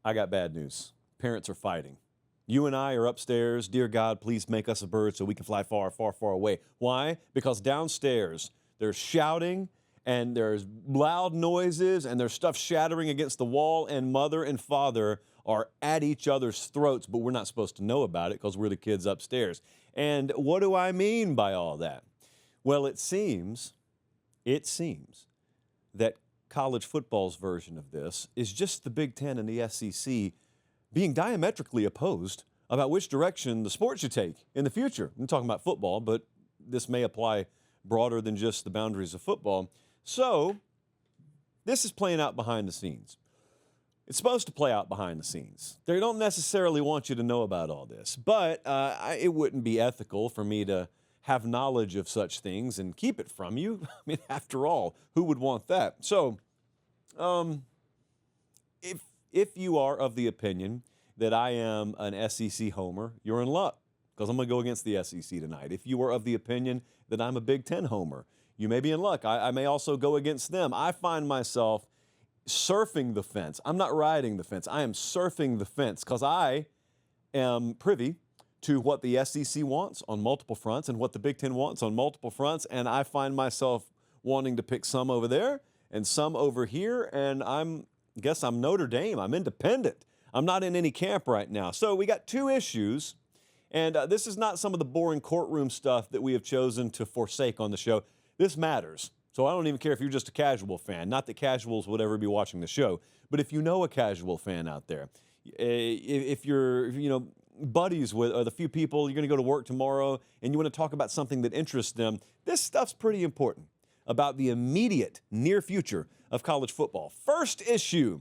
I got bad news. Parents are fighting. You and I are upstairs. Dear God, please make us a bird so we can fly far, far, far away. Why? Because downstairs there's shouting and there's loud noises and there's stuff shattering against the wall, and mother and father are at each other's throats, but we're not supposed to know about it because we're the kids upstairs. And what do I mean by all that? Well, it seems that college football's version of this is just the Big Ten and the SEC being diametrically opposed about which direction the sport should take in the future. I'm talking about football, but this may apply broader than just the boundaries of football. So this is playing out behind the scenes. It's supposed to play out behind the scenes. They don't necessarily want you to know about all this, but it wouldn't be ethical for me to have knowledge of such things and keep it from you. I mean, after all, who would want that? So, if you are of the opinion that I am an SEC homer, you're in luck, because I'm going to go against the SEC tonight. If you are of the opinion that I'm a Big Ten homer, you may be in luck. I may also go against them. I find myself surfing the fence. I'm not riding the fence. I am surfing the fence because I am privy to what the SEC wants on multiple fronts and what the Big Ten wants on multiple fronts, and I find myself wanting to pick some over there and some over here, and I guess I'm Notre Dame. I'm independent. I'm not in any camp right now. So we got two issues, and this is not some of the boring courtroom stuff that we have chosen to forsake on the show. This matters. So I don't even care if you're just a casual fan. Not that casuals would ever be watching the show, but if you know a casual fan out there, if you're, buddies with the few people, you're going to go to work tomorrow and you want to talk about something that interests them, this stuff's pretty important about the immediate near future of college football. First issue,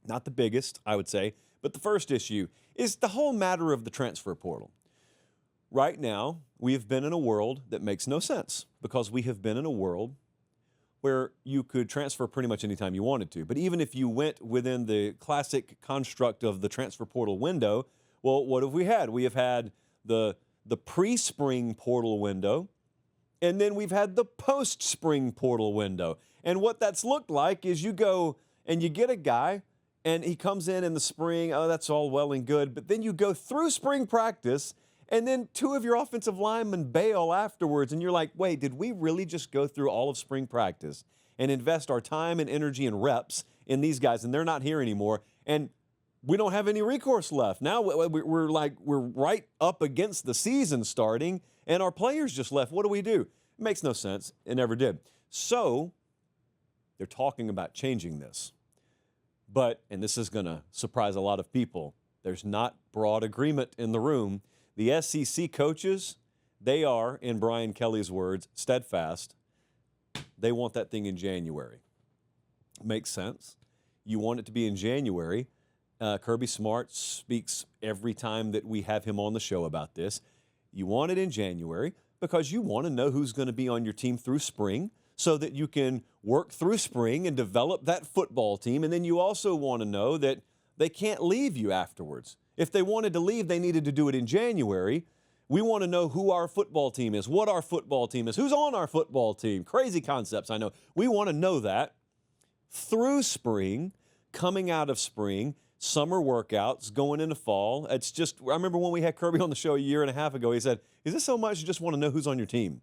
not the biggest, I would say, but the first issue is the whole matter of the transfer portal. Right now, we have been in a world that makes no sense because we have been in a world where you could transfer pretty much anytime you wanted to. But even if you went within the classic construct of the transfer portal window, well, what have we had? We have had the pre-spring portal window, and then we've had the post-spring portal window. And what that's looked like is you go and you get a guy, and he comes in the spring, oh, that's all well and good, but then you go through spring practice, and then two of your offensive linemen bail afterwards, and you're like, wait, did we really just go through all of spring practice and invest our time and energy and reps in these guys, and they're not here anymore, and we don't have any recourse left. Now we're right up against the season starting, and our players just left. What do we do? It makes no sense. It never did. So they're talking about changing this. But, and this is going to surprise a lot of people, there's not broad agreement in the room. The SEC coaches, they are, in Brian Kelly's words, steadfast. They want that thing in January. Makes sense. You want it to be in January. Kirby Smart speaks every time that we have him on the show about this. You want it in January because you want to know who's going to be on your team through spring so that you can work through spring and develop that football team. And then you also want to know that they can't leave you afterwards. If they wanted to leave, they needed to do it in January. We want to know who our football team is, what our football team is, who's on our football team. Crazy concepts, I know. We want to know that through spring, coming out of spring, summer workouts, going into fall. It's just, I remember when we had Kirby on the show a year and a half ago, he said, is this so much you just want to know who's on your team?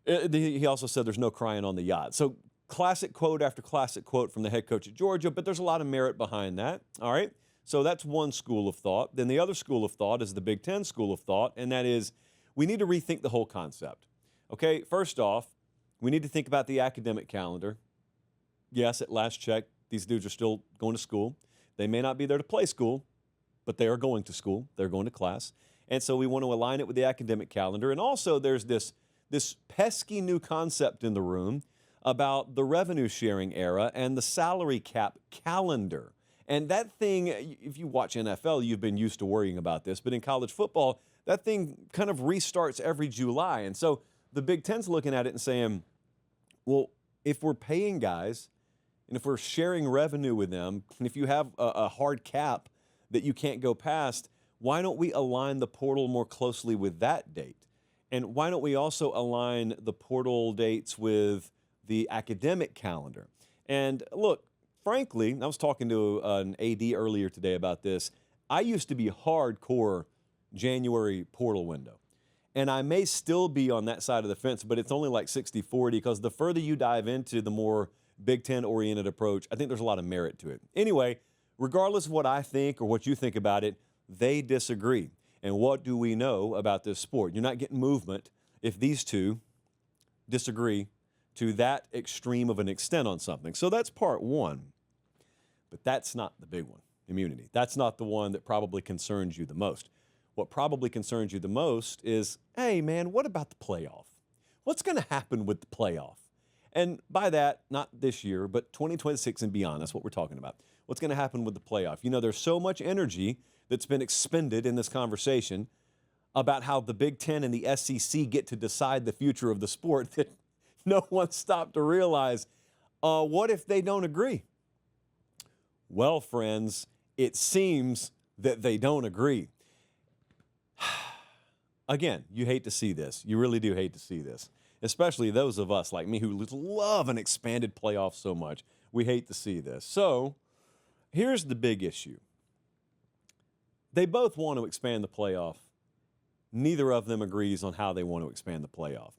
He also said there's no crying on the yacht. So classic quote after classic quote from the head coach at Georgia, but there's a lot of merit behind that, all right? So that's one school of thought. Then the other school of thought is the Big Ten school of thought, and that is we need to rethink the whole concept. Okay, first off, we need to think about the academic calendar. Yes, at last check, these dudes are still going to school. They may not be there to play school, but they are going to school. They're going to class. And so we want to align it with the academic calendar. And also there's this pesky new concept in the room about the revenue sharing era and the salary cap calendar. And that thing, if you watch NFL, you've been used to worrying about this, but in college football, that thing kind of restarts every July. And so the Big Ten's looking at it and saying, well, if we're paying guys and if we're sharing revenue with them, and if you have a hard cap that you can't go past, why don't we align the portal more closely with that date? And why don't we also align the portal dates with the academic calendar? And look, frankly, I was talking to an AD earlier today about this. I used to be hardcore January portal window. And I may still be on that side of the fence, but it's only like 60-40 because the further you dive into the more Big Ten-oriented approach, I think there's a lot of merit to it. Anyway, regardless of what I think or what you think about it, they disagree. And what do we know about this sport? You're not getting movement if these two disagree to that extreme of an extent on something. So that's part one. But that's not the big one, immunity. That's not the one that probably concerns you the most. What probably concerns you the most is, hey, man, what about the playoff? What's going to happen with the playoff? And by that, not this year, but 2026 and beyond, that's what we're talking about. What's going to happen with the playoff? You know, there's so much energy that's been expended in this conversation about how the Big Ten and the SEC get to decide the future of the sport that no one stopped to realize, what if they don't agree? Well, friends, it seems that they don't agree. Again, you hate to see this. You really do hate to see this, especially those of us like me who love an expanded playoff so much. We hate to see this. So here's the big issue. They both want to expand the playoff. Neither of them agrees on how they want to expand the playoff.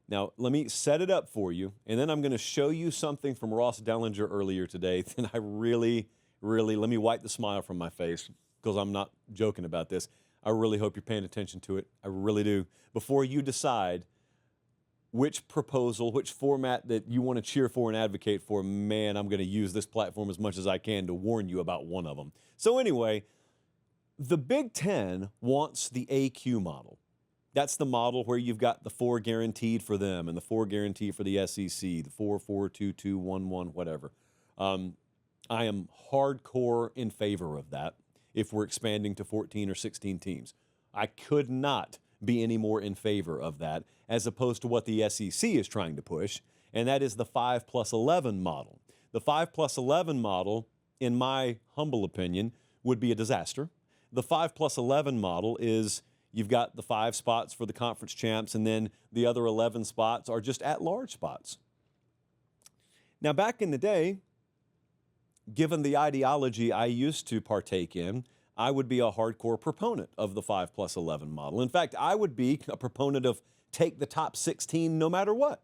Now, let me set it up for you, and then I'm going to show you something from Ross Dellinger earlier today that I really, let me wipe the smile from my face because I'm not joking about this. I really hope you're paying attention to it. I really do. Before you decide which proposal, which format that you want to cheer for and advocate for, man, I'm going to use this platform as much as I can to warn you about one of them. So anyway, the Big Ten wants the AQ model. That's the model where you've got the 4 guaranteed for them and the 4 guaranteed for the SEC, the 4-4-2-2-1-1, whatever. I am hardcore in favor of that if we're expanding to 14 or 16 teams. I could not be any more in favor of that as opposed to what the SEC is trying to push, and that is the 5+11 model. The 5+11 model, in my humble opinion, would be a disaster. The 5+11 model is you've got the 5 spots for the conference champs, and then the other 11 spots are just at-large spots. Now, back in the day, given the ideology I used to partake in, I would be a hardcore proponent of the 5+11 model. In fact, I would be a proponent of take the top 16 no matter what.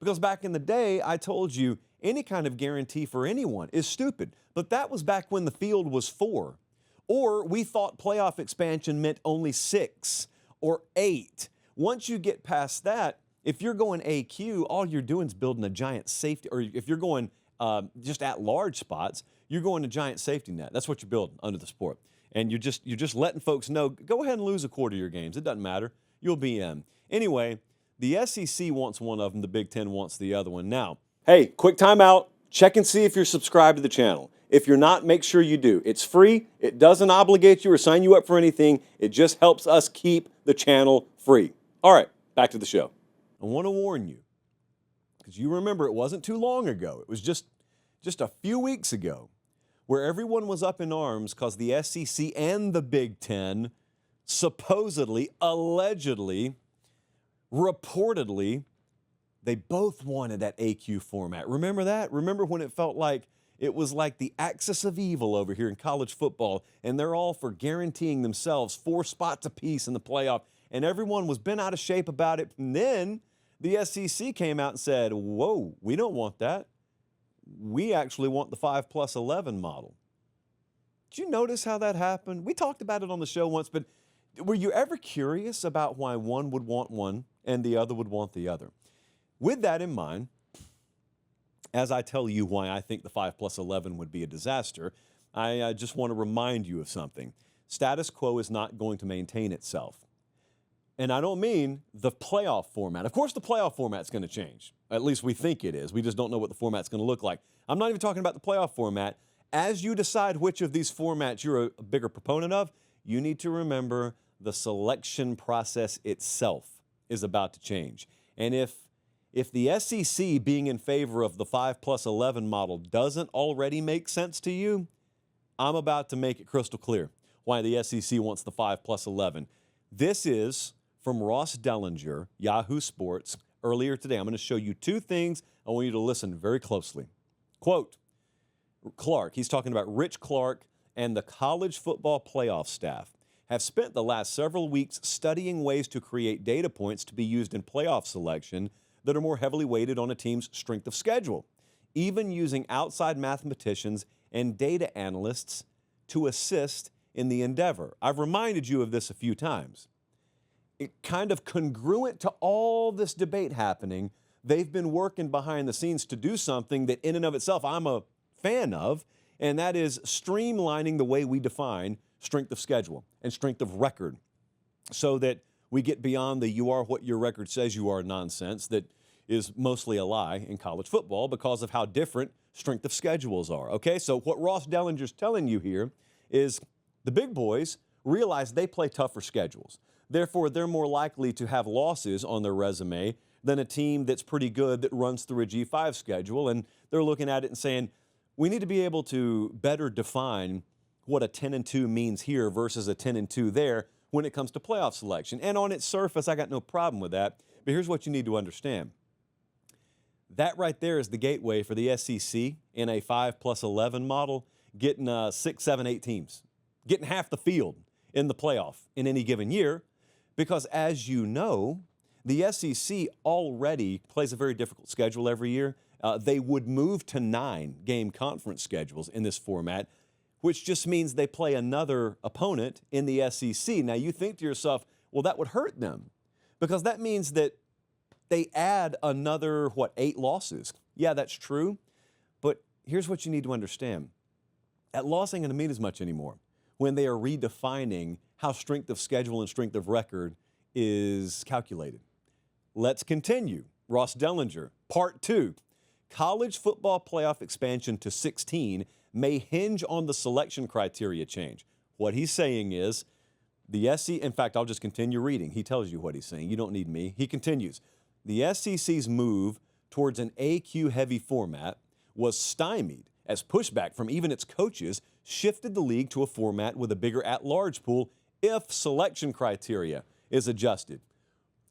Because back in the day, I told you any kind of guarantee for anyone is stupid. But that was back when the field was 4. Or we thought playoff expansion meant only 6 or 8. Once you get past that, if you're going AQ, all you're doing is building a giant safety, or if you're going just at large spots, you're going to giant safety net. That's what you're building under the sport. And you're just letting folks know, go ahead and lose a quarter of your games. It doesn't matter. You'll be in. Anyway, the SEC wants one of them. The Big Ten wants the other one. Now, hey, quick timeout. Check and see if you're subscribed to the channel. If you're not, make sure you do. It's free. It doesn't obligate you or sign you up for anything. It just helps us keep the channel free. All right, back to the show. I want to warn you, because you remember it wasn't too long ago. It was just a few weeks ago where everyone was up in arms because the SEC and the Big Ten supposedly, allegedly, reportedly, they both wanted that AQ format. Remember that? Remember when it felt like it was like the axis of evil over here in college football, and they're all for guaranteeing themselves 4 spots apiece in the playoff, and everyone was bent out of shape about it. And then the SEC came out and said, whoa, we don't want that. We actually want the 5+11 model. Did you notice how that happened? We talked about it on the show once, but were you ever curious about why one would want one and the other would want the other? With that in mind, as I tell you why I think the 5+11 would be a disaster, I just want to remind you of something. Status quo is not going to maintain itself. And I don't mean the playoff format. Of course, the playoff format's going to change. At least we think it is. We just don't know what the format's going to look like. I'm not even talking about the playoff format. As you decide which of these formats you're a bigger proponent of, you need to remember the selection process itself is about to change. And if the SEC being in favor of the 5+11 model doesn't already make sense to you, I'm about to make it crystal clear why the SEC wants the 5+11. This is from Ross Dellinger, Yahoo Sports, earlier today. I'm going to show you 2 things. I want you to listen very closely. Quote, Clark, he's talking about Rich Clark and the college football playoff staff have spent the last several weeks studying ways to create data points to be used in playoff selection that are more heavily weighted on a team's strength of schedule, even using outside mathematicians and data analysts to assist in the endeavor. I've reminded you of this a few times. It kind of congruent to all this debate happening, they've been working behind the scenes to do something that in and of itself I'm a fan of, and that is streamlining the way we define strength of schedule and strength of record so that we get beyond the you are what your record says you are nonsense that is mostly a lie in college football because of how different strength of schedules are. Okay, so what Ross Dellinger's telling you here is the big boys realize they play tougher schedules. Therefore, they're more likely to have losses on their resume than a team that's pretty good that runs through a G5 schedule. And they're looking at it and saying, we need to be able to better define what a 10-2 means here versus a 10-2 there when it comes to playoff selection. And on its surface, I got no problem with that. But here's what you need to understand. That right there is the gateway for the SEC in a 5+11 model, getting 6, 7, 8 teams, getting half the field in the playoff in any given year. Because as you know, the SEC already plays a very difficult schedule every year. They would move to 9-game conference schedules in this format, which just means they play another opponent in the SEC. Now, you think to yourself, well, that would hurt them because that means that they add another, 8 losses. Yeah, that's true. But here's what you need to understand. That loss ain't going to mean as much anymore when they are redefining how strength of schedule and strength of record is calculated. Let's continue. Ross Dellinger, part 2. College football playoff expansion to 16 may hinge on the selection criteria change. What he's saying is the SEC, in fact, I'll just continue reading. He tells you what he's saying. You don't need me. He continues. The SEC's move towards an AQ-heavy format was stymied as pushback from even its coaches shifted the league to a format with a bigger at-large pool if selection criteria is adjusted.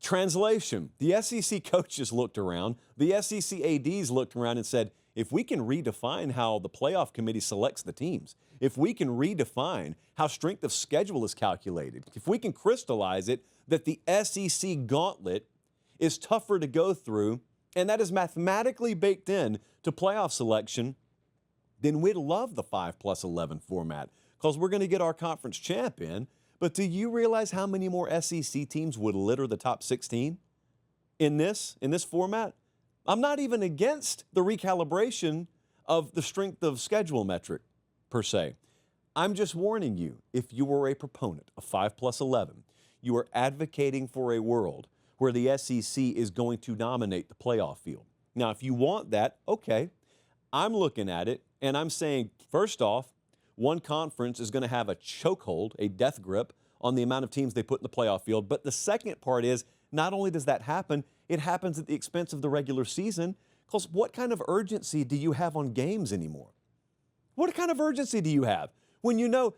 Translation, the SEC coaches looked around, the SEC ADs looked around and said, if we can redefine how the playoff committee selects the teams, if we can redefine how strength of schedule is calculated, if we can crystallize it that the SEC gauntlet is tougher to go through, and that is mathematically baked in to playoff selection, then we'd love the 5+11 format because we're going to get our conference champ in. But do you realize how many more SEC teams would litter the top 16 in this format? I'm not even against the recalibration of the strength of schedule metric per se. I'm just warning you, if you were a proponent of 5+11, you are advocating for a world where the SEC is going to dominate the playoff field. Now, if you want that, okay. I'm looking at it and I'm saying, first off, one conference is going to have a chokehold, a death grip on the amount of teams they put in the playoff field. But the second part is, not only does that happen, it happens at the expense of the regular season. Because what kind of urgency do you have on games anymore? What kind of urgency do you have when you know,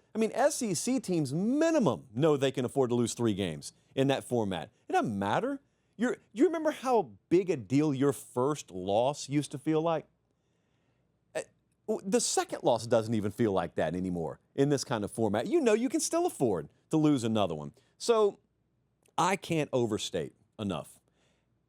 SEC teams minimum know they can afford to lose 3 games in that format. It doesn't matter. You remember how big a deal your first loss used to feel like? The second loss doesn't even feel like that anymore in this kind of format. You know you can still afford to lose another one. So I can't overstate enough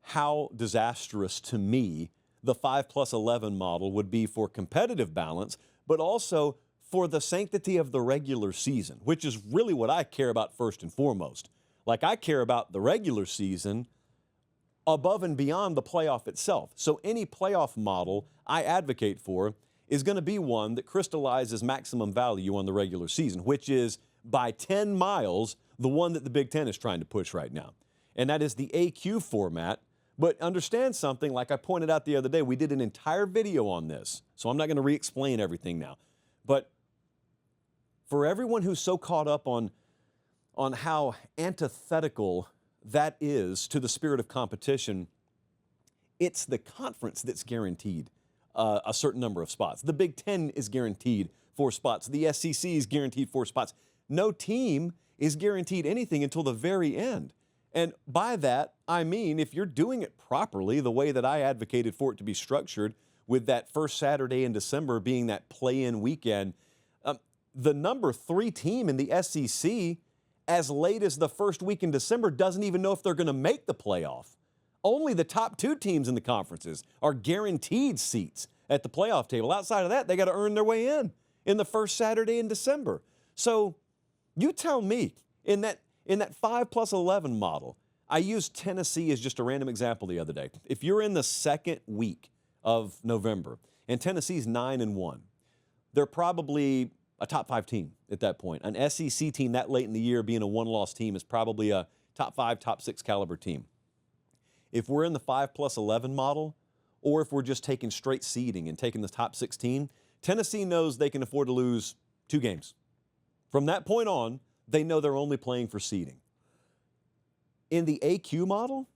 how disastrous to me the 5+11 model would be for competitive balance, but also for the sanctity of the regular season, which is really what I care about first and foremost. Like I care about the regular season above and beyond the playoff itself. So any playoff model I advocate for is going to be one that crystallizes maximum value on the regular season, which is by 10 miles the one that the Big Ten is trying to push right now. And that is the AQ format. But understand something, like I pointed out the other day, we did an entire video on this, so I'm not going to re-explain everything now. But for everyone who's so caught up on how antithetical that is to the spirit of competition, it's the conference that's guaranteed a certain number of spots. The Big Ten is guaranteed 4 spots. The SEC is guaranteed 4 spots. No team is guaranteed anything until the very end. And by that, I mean if you're doing it properly, the way that I advocated for it to be structured, with that first Saturday in December being that play-in weekend. The number 3 team in the SEC, as late as the first week in December, doesn't even know if they're going to make the playoff. Only the top 2 teams in the conferences are guaranteed seats at the playoff table. Outside of that, they got to earn their way in the first Saturday in December. So you tell me, in that 5+11 model, I used Tennessee as just a random example the other day. If you're in the second week of November and Tennessee's 9-1, they're probably a top 5 team at that point. An SEC team that late in the year being a one-loss team is probably a top 5, top 6 caliber team. If we're in the 5+11 model, or if we're just taking straight seeding and taking the top 16, Tennessee knows they can afford to lose 2 games. From that point on, they know they're only playing for seeding. In the AQ model,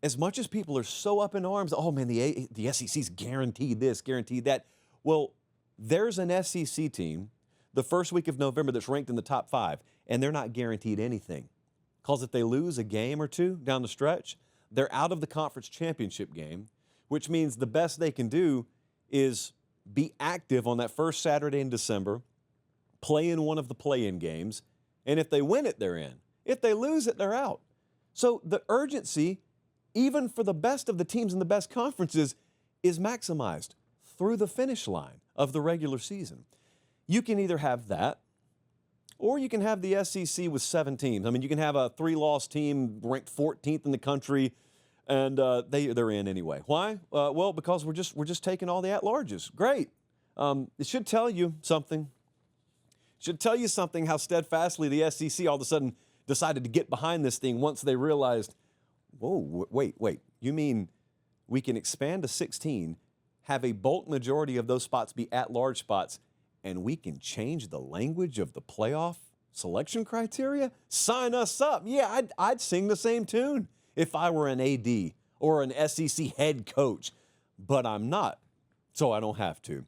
as much as people are so up in arms, oh man, the SEC's guaranteed this, guaranteed that. Well, there's an SEC team the first week of November that's ranked in the top 5, and they're not guaranteed anything. Because if they lose a game or 2 down the stretch, they're out of the conference championship game, which means the best they can do is be active on that first Saturday in December, play in one of the play-in games, and if they win it, they're in. If they lose it, they're out. So the urgency, even for the best of the teams in the best conferences, is maximized through the finish line of the regular season. You can either have that, or you can have the SEC with 7 teams. I mean, you can have a 3-loss team ranked 14th in the country, and they're in anyway. Why? Well, because we're just taking all the at-larges. Great. It should tell you something. It should tell you something how steadfastly the SEC all of a sudden decided to get behind this thing once they realized, whoa, wait. You mean we can expand to 16, have a bulk majority of those spots be at-large spots, and we can change the language of the playoff selection criteria? Sign us up. Yeah, I'd sing the same tune if I were an AD or an SEC head coach, but I'm not, so I don't have to.